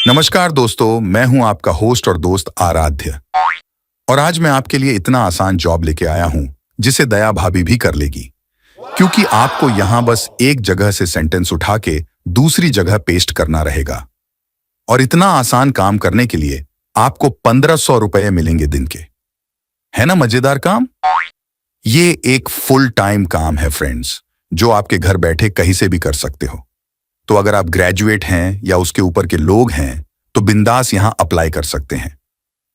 नमस्कार दोस्तों, मैं हूं आपका होस्ट और दोस्त आराध्य। और आज मैं आपके लिए इतना आसान जॉब लेके आया हूं जिसे दया भाभी भी कर लेगी, क्योंकि आपको यहां बस एक जगह से सेंटेंस उठा के दूसरी जगह पेस्ट करना रहेगा। और इतना आसान काम करने के लिए आपको 1500 रुपए मिलेंगे दिन के। है ना मजेदार काम? ये एक फुल टाइम काम है फ्रेंड्स, जो आपके घर बैठे कहीं से भी कर सकते हो। तो अगर आप ग्रेजुएट हैं या उसके ऊपर के लोग हैं तो बिंदास यहां अप्लाई कर सकते हैं।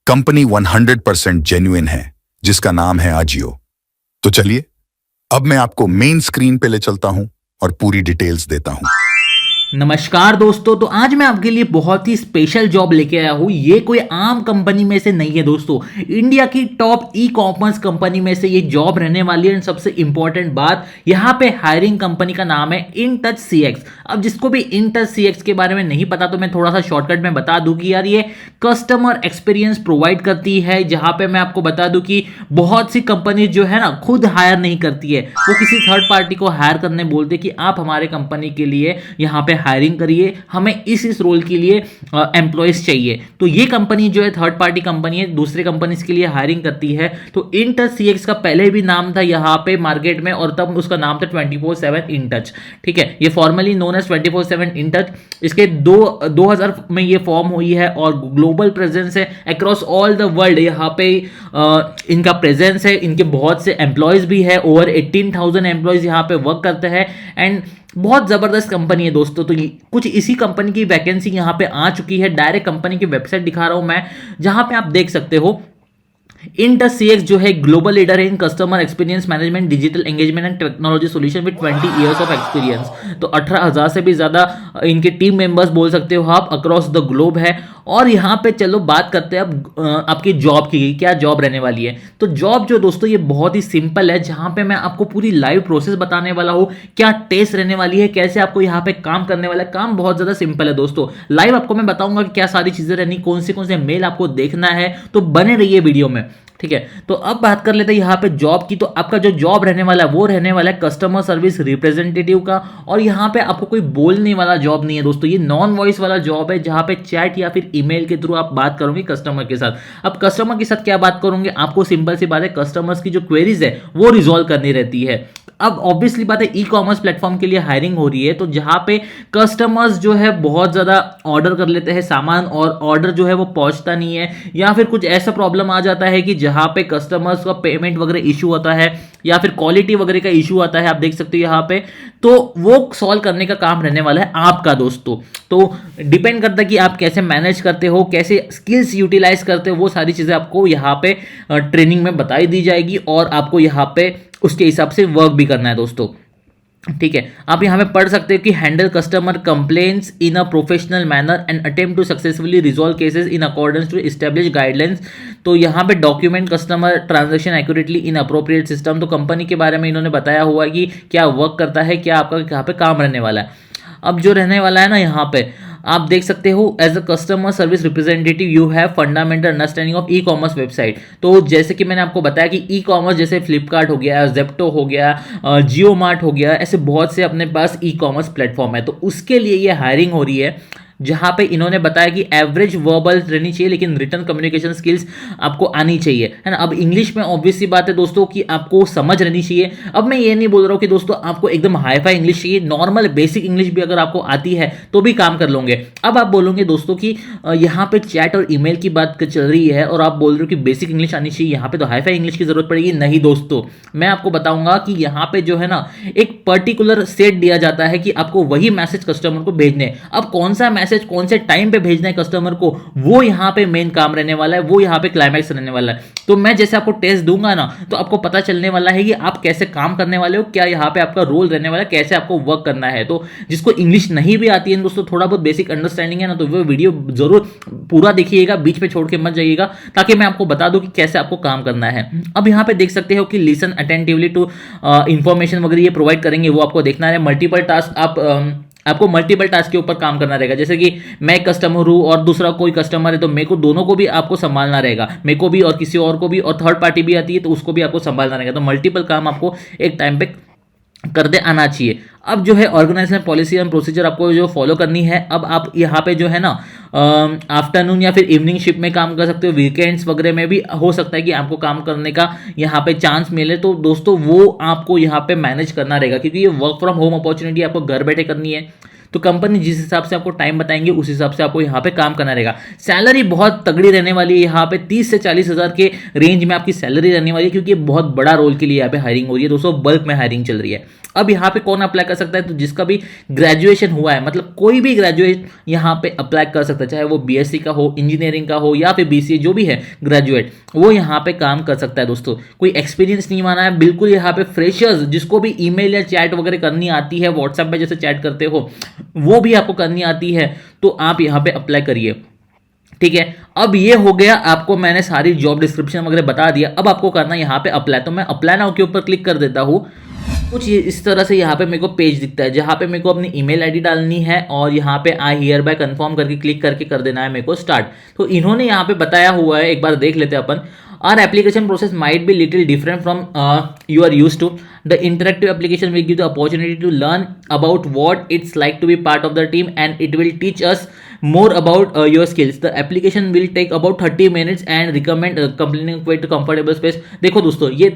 कंपनी 100% जेन्युइन है, जिसका नाम है अजियो। तो चलिए अब मैं आपको मेन स्क्रीन पे ले चलता हूं और पूरी डिटेल्स देता हूं। नमस्कार दोस्तों। तो आज मैं आपके लिए बहुत ही स्पेशल जॉब लेके आया हूँ। ये कोई आम कंपनी में से नहीं है दोस्तों, इंडिया की टॉप ई कॉमर्स कंपनी में से ये जॉब रहने वाली है। सबसे इंपॉर्टेंट बात, यहाँ पे हायरिंग कंपनी का नाम है InTouch CX। अब जिसको भी InTouch CX के बारे में नहीं पता तो मैं थोड़ा सा शॉर्टकट में बता दूं कि यार ये कस्टमर एक्सपीरियंस प्रोवाइड करती है, जहाँ पे मैं आपको बता दूं कि बहुत सी कंपनी जो है ना खुद हायर नहीं करती है, वो किसी थर्ड पार्टी को हायर करने बोलते कि आप हमारे कंपनी के लिए यहाँ पे हायरिंग करिए, हमें इस रोल के लिए एम्प्लॉयज चाहिए। तो ये कंपनी जो है थर्ड पार्टी कंपनी है, दूसरे कंपनीज के लिए हायरिंग करती है। तो InTouch CX का पहले भी नाम था यहाँ पे मार्केट में, और तब उसका नाम था 24/7 InTouch। ठीक है, ये फॉर्मली नोन एज 24/7 InTouch। इसके 2000 में ये फॉर्म हुई है और ग्लोबल प्रेजेंस है अक्रॉस ऑल द वर्ल्ड। यहाँ पे इनका प्रेजेंस है, इनके बहुत से एम्प्लॉयज भी है, ओवर 18,000 एम्प्लॉयज यहाँ पे वर्क करते हैं। एंड बहुत ज़बरदस्त कंपनी है दोस्तों। तो कुछ इसी कंपनी की वैकेंसी यहाँ पे आ चुकी है। डायरेक्ट कंपनी की वेबसाइट दिखा रहा हूँ मैं, जहाँ पे आप देख सकते हो InTouch CX जो है ग्लोबल लीडर है in customer experience management, digital engagement and technology solution with 20 years of experience. तो 18,000 से भी ज़्यादा इनके टीम मेंबर्स बोल सकते हो आप, अक्रॉस द ग्लोब है। और यहाँ पे चलो बात करते हैं अब आपकी जॉब की, क्या जॉब रहने वाली है। तो जॉब जो दोस्तों ये बहुत ही सिंपल है, जहाँ पे मैं आपको पूरी लाइव प्रोसेस बताने वाला हूँ, क्या टेस्ट रहने वाली है, कैसे आपको यहाँ पे काम करने वाला है। काम बहुत ज़्यादा सिंपल है दोस्तों। लाइव आपको मैं बताऊंगा कि क्या सारी चीज़ें रहनी, कौन से मेल आपको देखना है। तो बने रहिए वीडियो में, ठीक है। तो अब बात कर लेते हैं यहाँ पे जॉब की। तो आपका जो जॉब रहने वाला है वो रहने वाला है कस्टमर सर्विस रिप्रेजेंटेटिव का। और यहाँ पे आपको कोई बोलने वाला जॉब नहीं है दोस्तों, ये नॉन वॉइस वाला जॉब है, जहाँ पे चैट या फिर ईमेल के थ्रू आप बात करोगे कस्टमर के साथ। अब कस्टमर के साथ क्या बात करोगे, आपको सिंपल सी बात है, कस्टमर्स की जो क्वेरीज है वो रिजॉल्व करनी रहती है। अब ऑब्वियसली बात है, ई कॉमर्स प्लेटफॉर्म के लिए हायरिंग हो रही है, तो जहां पे कस्टमर्स जो है बहुत ज़्यादा ऑर्डर कर लेते हैं सामान, और ऑर्डर जो है वो पहुंचता नहीं है, या फिर कुछ ऐसा प्रॉब्लम आ जाता है कि जहां पे कस्टमर्स का पेमेंट वगैरह इशू होता है, या फिर क्वालिटी वगैरह का इशू आता है, आप देख सकते हो यहाँ पे। तो वो सॉल्व करने का काम रहने वाला है आपका दोस्तों। तो डिपेंड करता है कि आप कैसे मैनेज करते हो, कैसे स्किल्स यूटिलाइज करते हो, वो सारी चीज़ें आपको यहाँ पे ट्रेनिंग में बताई दी जाएगी, और आपको यहाँ पे उसके हिसाब से वर्क भी करना है दोस्तों। ठीक है, आप यहाँ पे पढ़ सकते हो कि handle customer complaints in a professional manner and attempt to successfully resolve cases in accordance to establish guidelines. तो यहाँ पे document customer transaction accurately in appropriate system. तो कंपनी के बारे में इन्होंने बताया हुआ है कि क्या वर्क करता है, क्या आपका यहाँ पे काम रहने वाला है। अब जो रहने वाला है ना, यहाँ पे आप देख सकते हो, as a customer service representative you have fundamental understanding of e commerce website. तो जैसे कि मैंने आपको बताया कि ई कॉमर्स जैसे फ्लिपकार्ट हो गया, जेप्टो हो गया, जियो मार्ट हो गया, ऐसे बहुत से अपने पास ई कॉमर्स प्लेटफॉर्म है। तो उसके लिए ये हायरिंग हो रही है, जहाँ पे इन्होंने बताया कि एवरेज वर्बल रहनी चाहिए, लेकिन रिटर्न कम्युनिकेशन स्किल्स आपको आनी चाहिए, है ना। अब इंग्लिश में ऑब्वियसली बात है दोस्तों कि आपको समझ रहनी चाहिए। अब मैं ये नहीं बोल रहा हूँ कि दोस्तों आपको एकदम हाई फाई इंग्लिश चाहिए, नॉर्मल बेसिक इंग्लिश भी अगर आपको आती है तो भी काम कर लोगे। अब आप बोलोगे दोस्तों कि यहाँ पे चैट और ईमेल की बात चल रही है, और आप बोल रहे हो कि बेसिक इंग्लिश आनी चाहिए, यहाँ पे तो हाई फाई इंग्लिश की जरूरत पड़ेगी। नहीं दोस्तों, मैं आपको बताऊंगा कि यहाँ पे जो है ना एक पर्टिकुलर सेट दिया जाता है कि आपको वही मैसेज कस्टमर को भेजने। अब कौन सा मैसेज कौन से टाइम पे भेजना है कस्टमर को, वो यहाँ पे मेन काम रहने वाला है, वो यहाँ पे क्लाइमैक्स रहने वाला है। तो मैं जैसे आपको टेस्ट दूंगा ना, तो आपको पता चलने वाला है कि आप कैसे काम करने वाले हो, क्या यहाँ पे आपका रोल रहने वाला है, कैसे आपको वर्क करना है। तो जिसको इंग्लिश नहीं भी आती है दोस्तों, थोड़ा बहुत बेसिक अंडरस्टैंडिंग है ना, तो वो वीडियो जरूर पूरा देखिएगा, बीच में छोड़ के मत जाइएगा, ताकि मैं आपको बता दूं कि कैसे आपको काम करना है। अब यहाँ पे देख सकते हो कि लिसन अटेंटिवली टू इंफॉर्मेशन वगैरह ये प्रोवाइड करेंगे, वो आपको देखना है। मल्टीपल टास्क आपको मल्टीपल टास्क के ऊपर काम करना रहेगा। जैसे कि मैं एक कस्टमर हूँ और दूसरा कोई कस्टमर है, तो मेरे को दोनों को भी आपको संभालना रहेगा, मेरे को भी और किसी और को भी, और थर्ड पार्टी भी आती है तो उसको भी आपको संभालना रहेगा। तो मल्टीपल काम आपको एक टाइम पे कर दे आना चाहिए। अब जो है ऑर्गेनाइजेशन पॉलिसी एंड प्रोसीजर आपको जो फॉलो करनी है। अब आप यहाँ पे जो है ना आफ्टरनून या फिर इवनिंग शिफ्ट में काम कर सकते हो, वीकेंड्स वगैरह में भी हो सकता है कि आपको काम करने का यहाँ पे चांस मिले। तो दोस्तों वो आपको यहाँ पे मैनेज करना रहेगा, क्योंकि ये वर्क फ्रॉम होम अपॉर्चुनिटी आपको घर बैठे करनी है। तो कंपनी जिस हिसाब से आपको टाइम बताएंगे उस हिसाब से आपको यहाँ पे काम करना रहेगा। सैलरी बहुत तगड़ी रहने वाली है, यहाँ पे 30 से 40 हज़ार के रेंज में आपकी सैलरी रहने वाली है, क्योंकि बहुत बड़ा रोल के लिए यहाँ पे हायरिंग हो रही है दोस्तों, बल्क में हायरिंग चल रही है। अब यहाँ पे कौन अप्लाई कर सकता है? तो जिसका भी ग्रेजुएशन हुआ है, मतलब कोई भी ग्रेजुएट यहाँ पे अप्लाई कर सकता है, चाहे वो बीएससी का हो, इंजीनियरिंग का हो या फिर बीसीए, जो भी है ग्रेजुएट, वो यहाँ पे काम कर सकता है दोस्तों। कोई एक्सपीरियंस नहीं माना है, बिल्कुल यहाँ पे फ्रेशर्स जिसको भी ईमेल या चैट वगैरह करनी आती है, व्हाट्सएप में जैसे चैट करते हो वो भी आपको करनी आती है, तो आप यहाँ पे अप्लाई करिए। ठीक है, अब ये हो गया, आपको मैंने सारी जॉब डिस्क्रिप्शन वगैरह बता दिया। अब आपको करना यहाँ पे अप्लाई। तो मैं अप्लाई नाउ के ऊपर क्लिक कर देता हूँ। कुछ इस तरह से यहाँ पे मेरे को पेज दिखता है, जहाँ पे मेरे को अपनी ईमेल आईडी डालनी है और यहाँ पे आई हियर बाय कंफर्म करके क्लिक करके कर देना है मेरे को स्टार्ट। तो इन्होंने यहाँ पे बताया हुआ है, एक बार देख लेते हैं अपन। Our application process might be little different from you are used to. The interactive application will give the opportunity to learn about what it's like to be part of the team, and it will teach us more about your skills. The application will take about 30 minutes and recommend completing with comfortable space. देखो दोस्तों, ये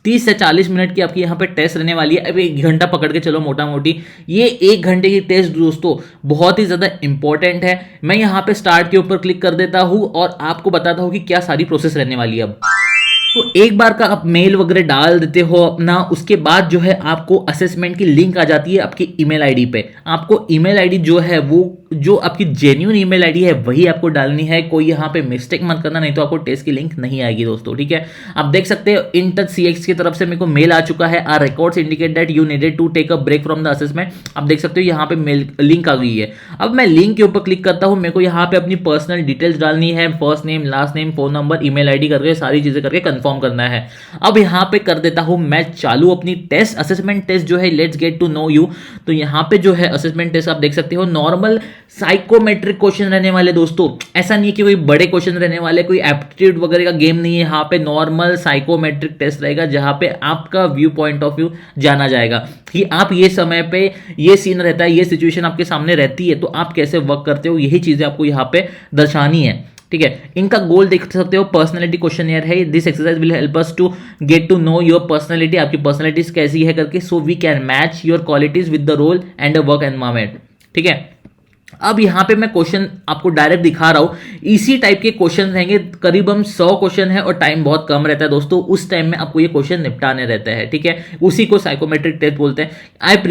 30 से 40 minute की आपकी यहाँ पे test रहने वाली है। अब 1 घंटा पकड़ के चलो मोटा मोटी, ये 1 घंटे की टेस्ट दोस्तों बहुत ही ज़्यादा इंपॉर्टेंट है। मैं यहाँ पे स्टार्ट के ऊपर क्लिक कर देता हूँ और आपको बताता हूँ कि क्या सारी प्रोसेस रहने वाली है। अब तो एक बार का आप मेल वगैरह डाल देते हो अपना, उसके बाद जो है आपको असेसमेंट की लिंक आ जाती है आपकी ईमेल आईडी पे। आपको ईमेल आईडी जो है वो जो आपकी जेन्युइन ईमेल आईडी है वही आपको डालनी है, कोई यहाँ पे मिस्टेक मत करना, नहीं तो आपको टेस्ट की लिंक नहीं आएगी दोस्तों। ठीक है, आप देख सकते हो इन टच सीएक्स की तरफ से मेरे को मेल आ चुका है। Our records indicate that you needed to take a break from the assessment. आप देख सकते हो यहाँ पे मेल लिंक आ गई है। अब मैं लिंक के ऊपर क्लिक करता हूँ, मेरे को यहाँ पे अपनी पर्सनल डिटेल्स डालनी है, first name, last name, phone number, email ID करके सारी चीजें करके कंफर्म करना है। अब यहाँ पे कर देता हूं मैं चालू अपनी टेस्ट, असेसमेंट टेस्ट जो है let's get to know you. तो यहाँ पे जो है असेसमेंट टेस्ट आप देख सकते हो, नॉर्मल साइकोमेट्रिक क्वेश्चन रहने वाले दोस्तों। ऐसा नहीं है कि कोई बड़े क्वेश्चन रहने वाले, कोई एप्टीट्यूड वगैरह का गेम नहीं है। यहाँ पे नॉर्मल साइकोमेट्रिक टेस्ट रहेगा, जहां पे आपका व्यू पॉइंट ऑफ व्यू जाना जाएगा कि आप ये समय पे ये सीन रहता है, ये सिचुएशन आपके सामने रहती है, तो आप कैसे वर्क करते हो, यही चीजें आपको यहाँ पे दर्शानी है। ठीक है, इनका गोल देख सकते हो, पर्सनैलिटी क्वेश्चनियर है। This exercise will help us to get to know your personality, आपकी पर्सनैलिटीज कैसी है करके, so we can match your qualities with the role and work environment. ठीक है, अब यहाँ पे मैं क्वेश्चन आपको डायरेक्ट दिखा रहा हूं, इसी टाइप के क्वेश्चन रहेंगे, करीबन 100 क्वेश्चन है और टाइम बहुत कम रहता है दोस्तों। उस टाइम में आपको ये क्वेश्चन निपटाने रहते हैं। ठीक है, उसी को साइकोमेट्रिक टेस्ट बोलते हैं।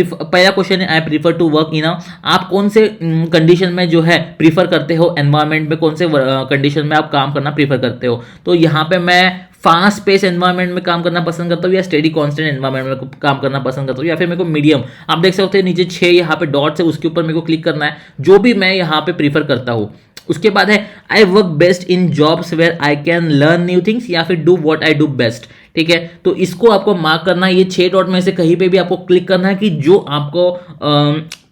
पहला क्वेश्चन है, I prefer to work in, आप कौन से कंडीशन में जो है प्रीफर करते हो, एनवायरमेंट में कौन से कंडीशन में आप काम करना प्रीफर करते हो। तो यहाँ पे मैं फास्ट पेस एनवायरनमेंट में काम करना पसंद करता हूँ, या स्टेडी कांस्टेंट एनवायरनमेंट में काम करना पसंद करता हूँ, या फिर मेरे को मीडियम। आप देख सकते हैं नीचे 6 यहाँ पे डॉट्स है, उसके ऊपर मेरे को क्लिक करना है, जो भी मैं यहाँ पे प्रीफर करता हूँ। उसके बाद है, I work best in jobs where I can learn new things, या फिर do what I do best. ठीक है, तो इसको आपको मार्क करना है। ये 6 डॉट में से कहीं पे भी आपको क्लिक करना है कि जो आपको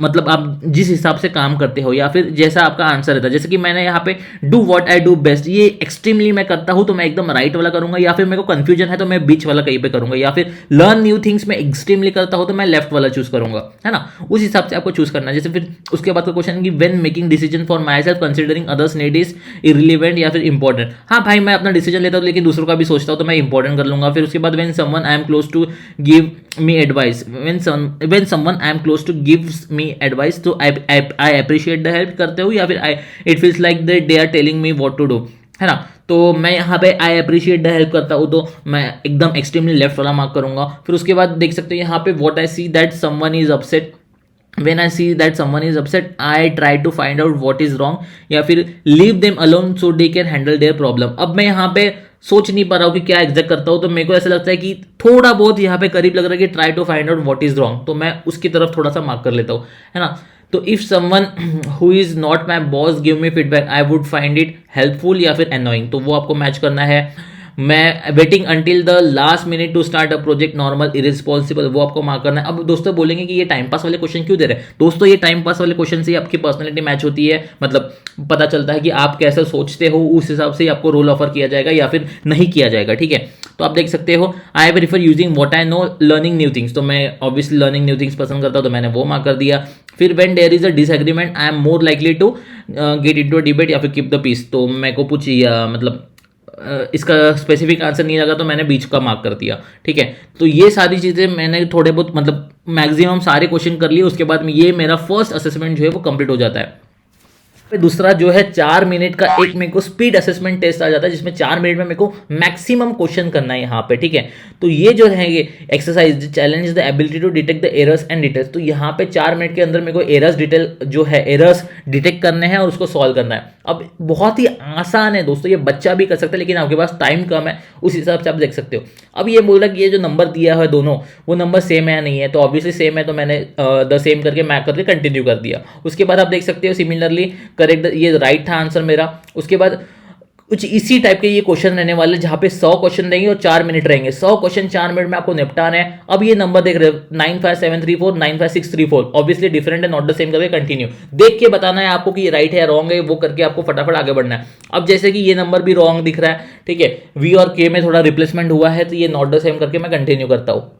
मतलब आप जिस हिसाब से काम करते हो, या फिर जैसा आपका आंसर रहता है। जैसे कि मैंने यहाँ पे do what I do best, ये एक्सट्रीमली मैं करता हूँ तो मैं एकदम राइट वाला करूंगा, या फिर मेरे को कंफ्यूजन है तो मैं बीच वाला कहीं पे करूंगा, या फिर लर्न न्यू थिंग्स में एक्सट्रीमली करता हूँ तो मैं लेफ्ट वाला चूज करूंगा, है ना। उस हिसाब से आपको चूज करना है। जैसे फिर उसके बाद का क्वेश्चन कि when making decision for my self considering others need is irrelevant या फिर इंपॉर्टेंट। हाँ भाई, मैं अपना डिसीजन लेता हूँ लेकिन दूसरों का भी सोचता हूँ तो मैं इंपॉर्टेंट कर लूंगा। फिर उसके बाद when someone I am close to give me advice, when someone I am close to gives me advice, तो I appreciate the help करते हो, या फिर it feels like they are telling me what to do, है ना। तो मैं यहाँ पे I appreciate the help करता हूँ तो मैं एकदम एक्सट्रीमली लेफ्ट वाला मार्क करूंगा। फिर उसके बाद देख सकते हो यहाँ पे what I see that someone is upset, when I see that someone is upset I try to find out what is wrong, या फिर leave them alone so they can handle their problem। अब मैं यहाँ पे सोच नहीं पा रहा हूँ कि क्या एग्जैक्ट करता हूँ, तो मेरे को ऐसा लगता है कि थोड़ा बहुत यहाँ पे करीब लग रहा है कि try to find out what is wrong, तो मैं उसकी तरफ थोड़ा सा मार्क कर लेता हूँ, है ना। तो if someone who is not my boss give me feedback I would find it helpful या फिर एनोइंग, तो वो आपको मैच करना है। मैं waiting until the last minute to start a project normal irresponsible, वो आपको मार्क करना है। अब दोस्तों बोलेंगे कि ये टाइम पास वाले क्वेश्चन क्यों दे रहे हैं। दोस्तों ये टाइम पास वाले क्वेश्चन से आपकी पर्सनैलिटी मैच होती है, मतलब पता चलता है कि आप कैसे सोचते हो, उस हिसाब से आपको रोल ऑफर किया जाएगा या फिर नहीं किया जाएगा। ठीक है, तो आप देख सकते हो I prefer using what I know learning new things, तो मैं ऑब्वियसली लर्निंग न्यू थिंग्स पसंद करता हूँ, तो मैंने वो मार्क कर दिया। फिर when there is a disagreement I am more likely to get into a debate या फिर कीप द पीस, तो मेरे को कुछ मतलब इसका स्पेसिफिक आंसर नहीं लगा तो मैंने बीच का मार्क कर दिया। ठीक है, तो ये सारी चीज़ें मैंने थोड़े बहुत मतलब मैक्सिमम सारे क्वेश्चन कर लिए। उसके बाद में ये मेरा फर्स्ट असेसमेंट जो है वो कंप्लीट हो जाता है। दूसरा जो है 4 मिनट का एक मेरे को स्पीड असेसमेंट टेस्ट आ जाता है, जिसमें 4 मिनट में मेरे को मैक्सिमम क्वेश्चन करना है यहाँ पे। ठीक है, तो ये जो है ये exercise challenge is the ability to detect the errors and details, तो यहाँ पे 4 मिनट के अंदर मेरे को एरर्स डिटेल जो है एरर्स डिटेक्ट करने हैं और उसको सॉल्व करना है। अब बहुत ही आसान है दोस्तों, ये बच्चा भी कर सकता है, लेकिन आपके पास टाइम कम है, उस हिसाब से आप देख सकते हो। अब ये बोल रहा कि ये जो नंबर दिया है दोनों वो नंबर सेम है या नहीं है, तो ऑब्वियसली सेम है, तो मैंने द सेम करके मैप करके कंटिन्यू कर दिया। उसके बाद आप देख सकते हो सिमिलरली करेक्ट, ये राइट था आंसर मेरा। उसके बाद कुछ इसी टाइप के ये क्वेश्चन रहने वाले जहाँ पे 100 क्वेश्चन रहेंगे और 4 मिनट रहेंगे। 100 क्वेश्चन 4 मिनट में आपको निपटाना है। अब ये नंबर देख रहे हो 95734 95634, ऑब्वियसली डिफरेंट है, नॉट द सेम करके कंटिन्यू देख के बताना है आपको कि ये राइट है या रॉन्ग है, वो करके आपको फटाफट आगे बढ़ना है। अब जैसे कि ये नंबर भी रॉन्ग दिख रहा है, ठीक है, वी और के में थोड़ा रिप्लेसमेंट हुआ है, तो ये नॉट द सेम करके मैं कंटिन्यू करता हूँ।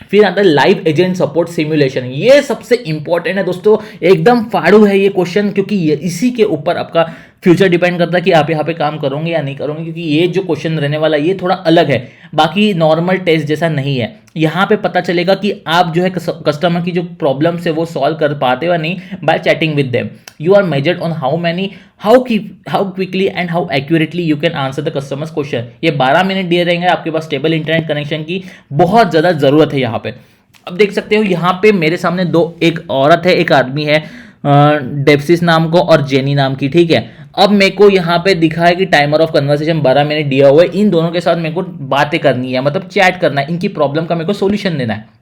फिर आता है लाइव एजेंट सपोर्ट सिमुलेशन, ये सबसे इंपॉर्टेंट है दोस्तों, एकदम फाड़ू है ये क्वेश्चन, क्योंकि ये इसी के ऊपर आपका फ्यूचर डिपेंड करता है कि आप यहाँ पे काम करोगे या नहीं करोगे, क्योंकि ये जो क्वेश्चन रहने वाला ये थोड़ा अलग है, बाकी नॉर्मल टेस्ट जैसा नहीं है। यहाँ पे पता चलेगा कि आप जो है कस्टमर की जो प्रॉब्लम है वो सॉल्व कर पाते हो या नहीं by chatting with them. You are measured on how quickly and how accurately you can answer the customers question. ये 12 मिनट दिए रहेंगे, आपके पास स्टेबल इंटरनेट कनेक्शन की बहुत ज़्यादा ज़रूरत है यहाँ पे। अब देख सकते हो यहाँ पे मेरे सामने एक औरत है, एक आदमी है, डेप्सिस नाम को और जेनी नाम की। ठीक है, अब मेरे को यहाँ पे दिखा है कि टाइमर ऑफ कन्वर्सेशन 12 मिनट दिया हुआ है, इन दोनों के साथ मेरे को बातें करनी है, मतलब चैट करना है, इनकी प्रॉब्लम का मेरे को सोल्यूशन देना है।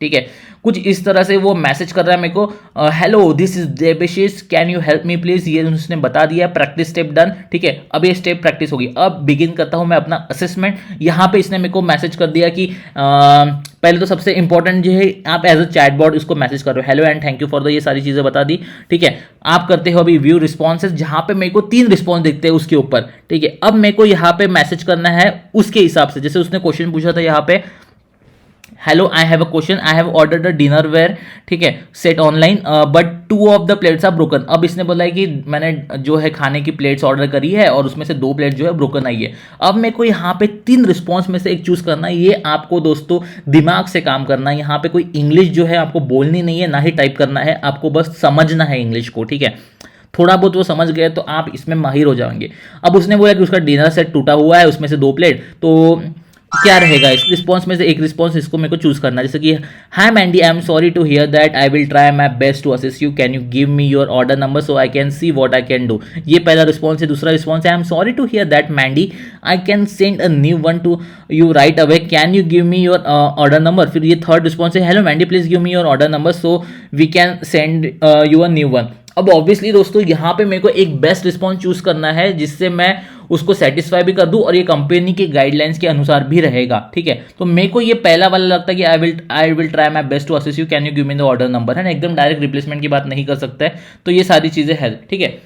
ठीक है, कुछ इस तरह से वो मैसेज कर रहा है मेरे को, hello this is Debashis can you help me please, ये उसने बता दिया, प्रैक्टिस स्टेप डन। ठीक है, अब ये स्टेप प्रैक्टिस होगी। अब बिगिन करता हूं मैं अपना असेसमेंट। यहाँ पे इसने मेरे को मैसेज कर दिया कि पहले तो सबसे इंपॉर्टेंट जो है आप एज अ चैट बॉट इसको मैसेज करो, hello and thank you for the, ये सारी चीजें बता दी। ठीक है, आप करते हो अभी व्यू रिस्पॉन्सेज, जहां पे मेरे को 3 रिस्पॉन्स दिखते हैं उसके ऊपर। ठीक है, अब मेरे को यहाँ पे मैसेज करना है उसके हिसाब से, जैसे उसने क्वेश्चन पूछा था यहाँ पे, hello I have a question, I have ordered a dinnerware, ठीक है, set online but 2 of the plates are broken. अब इसने बोला है कि मैंने जो है खाने की प्लेट्स ऑर्डर करी है और उसमें से 2 प्लेट जो है ब्रोकन आई है। अब मेरे को यहाँ पे 3 रिस्पॉन्स में से एक चूज करना है। ये आपको दोस्तों दिमाग से काम करना है, यहाँ पे कोई इंग्लिश जो है आपको बोलनी नहीं है, ना ही टाइप करना है, आपको बस समझना है इंग्लिश को। ठीक है, थोड़ा बहुत वो समझ गए तो आप इसमें माहिर हो जाएंगे। अब उसने बोला कि उसका डिनर सेट टूटा हुआ है, उसमें से 2 प्लेट, तो क्या रहेगा इस रिस्पॉन्स में से एक रिस्पॉन्स इसको मेरे को चूज करना है, जैसे कि hi Mandy, I am sorry to hear that, I will try my best to assist you, can you give me your order number so I can see what I can do. ये पहला response है। दूसरा response है, I am sorry to hear that Mandy, I can send a new one to you right away, can you give me your order number. फिर ये third response है, hello Mandy please give me your order number so we can send you a new one. अब obviously दोस्तों यहाँ पे मेरे को एक बेस्ट रिस्पॉन्स चूज करना है जिससे मैं उसको सेटिस्फाई भी कर दूं और ये कंपनी की गाइडलाइंस के अनुसार भी रहेगा। ठीक है, तो मेरे को ये पहला वाला लगता है कि I will try my best to assist you, can you give me the order number, है ना, एकदम डायरेक्ट रिप्लेसमेंट की बात नहीं कर सकता है, तो ये सारी चीजें है। ठीक है,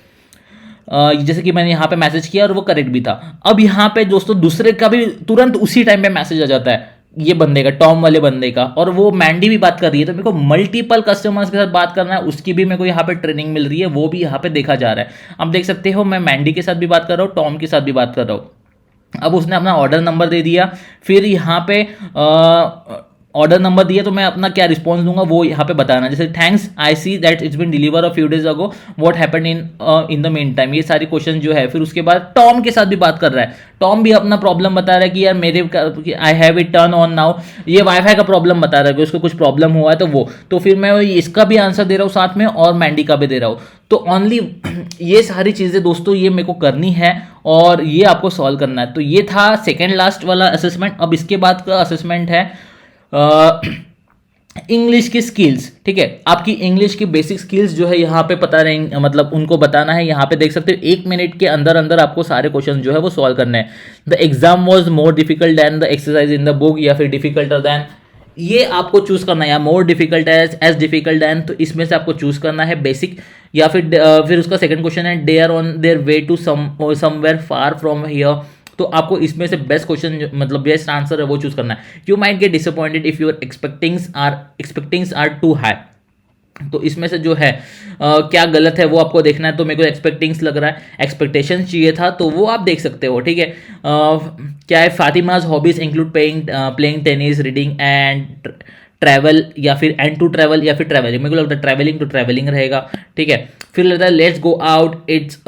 जैसे कि मैंने यहाँ पे मैसेज किया और वो करेक्ट भी था। अब यहाँ पे दोस्तों दूसरे का भी तुरंत उसी टाइम पे मैसेज आ जाता है, ये बंदे का, टॉम वाले बंदे का, और वो मैंडी भी बात कर रही है, तो मेरे को मल्टीपल कस्टमर्स के साथ बात करना है, उसकी भी मेरे को यहाँ पे ट्रेनिंग मिल रही है, वो भी यहाँ पे देखा जा रहा है। अब देख सकते हो मैं मैंडी के साथ भी बात कर रहा हूँ, टॉम के साथ भी बात कर रहा हूँ। अब उसने अपना ऑर्डर नंबर दे दिया, फिर यहाँ पे ऑर्डर नंबर दिया, तो मैं अपना क्या रिस्पॉन्स दूंगा वो यहाँ पे बताना, जैसे thanks I see that it's been deliver a few days ago, what happened in the meantime, ये सारी क्वेश्चन जो है। फिर उसके बाद टॉम के साथ भी बात कर रहा है, टॉम भी अपना प्रॉब्लम बता रहा है कि यार मेरे I have it turn on now, ये वाईफाई का प्रॉब्लम बता रहा है कि उसको कुछ प्रॉब्लम हुआ है, तो वो तो फिर मैं इसका भी आंसर दे रहा हूँ साथ में और मैंडी का भी दे रहा हूँ। तो ओनली ये सारी चीज़ें दोस्तों ये मेरे को करनी है और ये आपको सॉल्व करना है। तो ये था सेकेंड लास्ट वाला असेसमेंट। अब इसके बाद का असेसमेंट है इंग्लिश की स्किल्स। ठीक है, आपकी इंग्लिश की बेसिक स्किल्स जो है यहाँ पे पता रहेंगे, मतलब उनको बताना है। यहाँ पे देख सकते हो 1 मिनट के अंदर अंदर आपको सारे क्वेश्चन जो है वो सॉल्व करने हैं। The exam was more difficult than the exercise in the book, या फिर डिफिकल्टर दैन, ये आपको चूज करना है, या more difficult as difficult than, तो इसमें से आपको चूज करना है बेसिक, या फिर उसका सेकंड क्वेश्चन है they are on their way to somewhere far from here, तो आपको इसमें से बेस्ट क्वेश्चन मतलब बेस्ट आंसर है वो चूज करना है। You might get disappointed if your expectings are too high. तो इसमें से जो है क्या गलत है वो आपको देखना है। तो मेरे को एक्सपेक्टिंग्स लग रहा है, एक्सपेक्टेशन चाहिए था, तो वो आप देख सकते हो, ठीक है। क्या है, Fatima's hobbies include playing tennis, reading and travel, या फिर एंड टू ट्रैवल, या फिर ट्रैवलिंग। मेरे को लगता है ट्रैवलिंग टू ट्रैवलिंग रहेगा, ठीक है। फिर लगता है let's go out, it's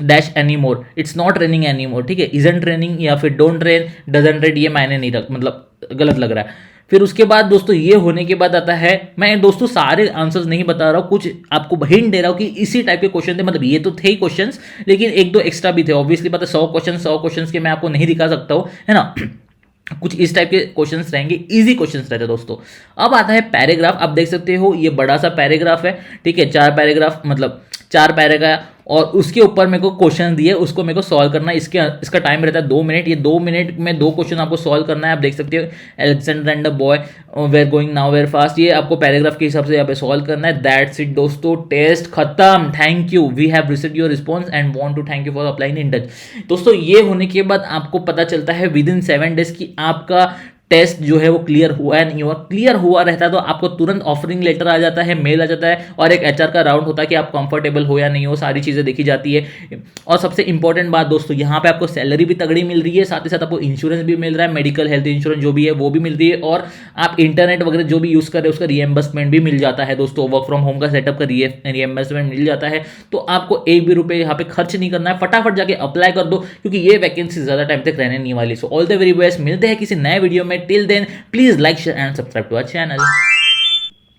dash any more, it's not raining any more, ठीक है। इजंट रेनिंग या फिर डोंट रेन, डजंट रेन, ये मायने नहीं रख, मतलब गलत लग रहा है। फिर उसके बाद दोस्तों ये होने के बाद आता है, मैं दोस्तों सारे आंसर्स नहीं बता रहा हूँ, कुछ आपको हिंट दे रहा हूँ कि इसी टाइप के क्वेश्चन थे, मतलब ये तो थे ही क्वेश्चंस, लेकिन एक दो एक्स्ट्रा भी थे। ऑब्वियसली बात है 100 क्वेश्चंस के मैं आपको नहीं दिखा सकता हूँ, है ना। कुछ इस टाइप के क्वेश्चंस रहेंगे, इजी क्वेश्चंस रहते हैं दोस्तों। अब आता है पैराग्राफ, आप देख सकते हो ये बड़ा सा पैराग्राफ है, ठीक है। 4 पैराग्राफ मतलब 4 पैराग्राफ, और उसके ऊपर मेरे को क्वेश्चन दिए, उसको मेरे को सॉल्व करना है। इसका टाइम रहता है 2 मिनट। ये 2 मिनट में 2 क्वेश्चन आपको सॉल्व करना है। आप देख सकते हो Alexander and the boy, where going now, where fast, ये आपको पैराग्राफ के हिसाब से यहाँ पे सॉल्व करना है। दैट्स इट दोस्तों, टेस्ट खत्म। Thank you, we have received your response and want to thank you for applying in touch. दोस्तों ये होने के बाद आपको पता चलता है विद इन 7 डेज की आपका टेस्ट जो है वो क्लियर हुआ है नहीं हुआ। क्लियर हुआ रहता है तो आपको तुरंत ऑफरिंग लेटर आ जाता है, मेल आ जाता है, और एक एचआर का राउंड होता है कि आप कंफर्टेबल हो या नहीं हो, सारी चीज़ें देखी जाती है। और सबसे इंपॉर्टेंट बात दोस्तों, यहाँ पे आपको सैलरी भी तगड़ी मिल रही है, साथ ही साथ आपको इंश्योरेंस भी मिल रहा है, मेडिकल हेल्थ इंश्योरेंस जो भी है वो भी मिल रही है, और आप इंटरनेट वगैरह जो भी यूज़ कर रहे हैं उसका रिएम्बर्समेंट भी मिल जाता है दोस्तों। वर्क फ्रॉम होम का सेटअप का रिएम्बर्समेंट मिल जाता है। तो आपको एक भी रुपये यहाँ पे खर्च नहीं करना है, फटाफट जाके अप्लाई कर दो, क्योंकि ये वैकेंसी ज़्यादा टाइम तक रहने नहीं वाली। So all the very best, मिलते हैं किसी नए वीडियो में। Till then please like, share and subscribe to our channel.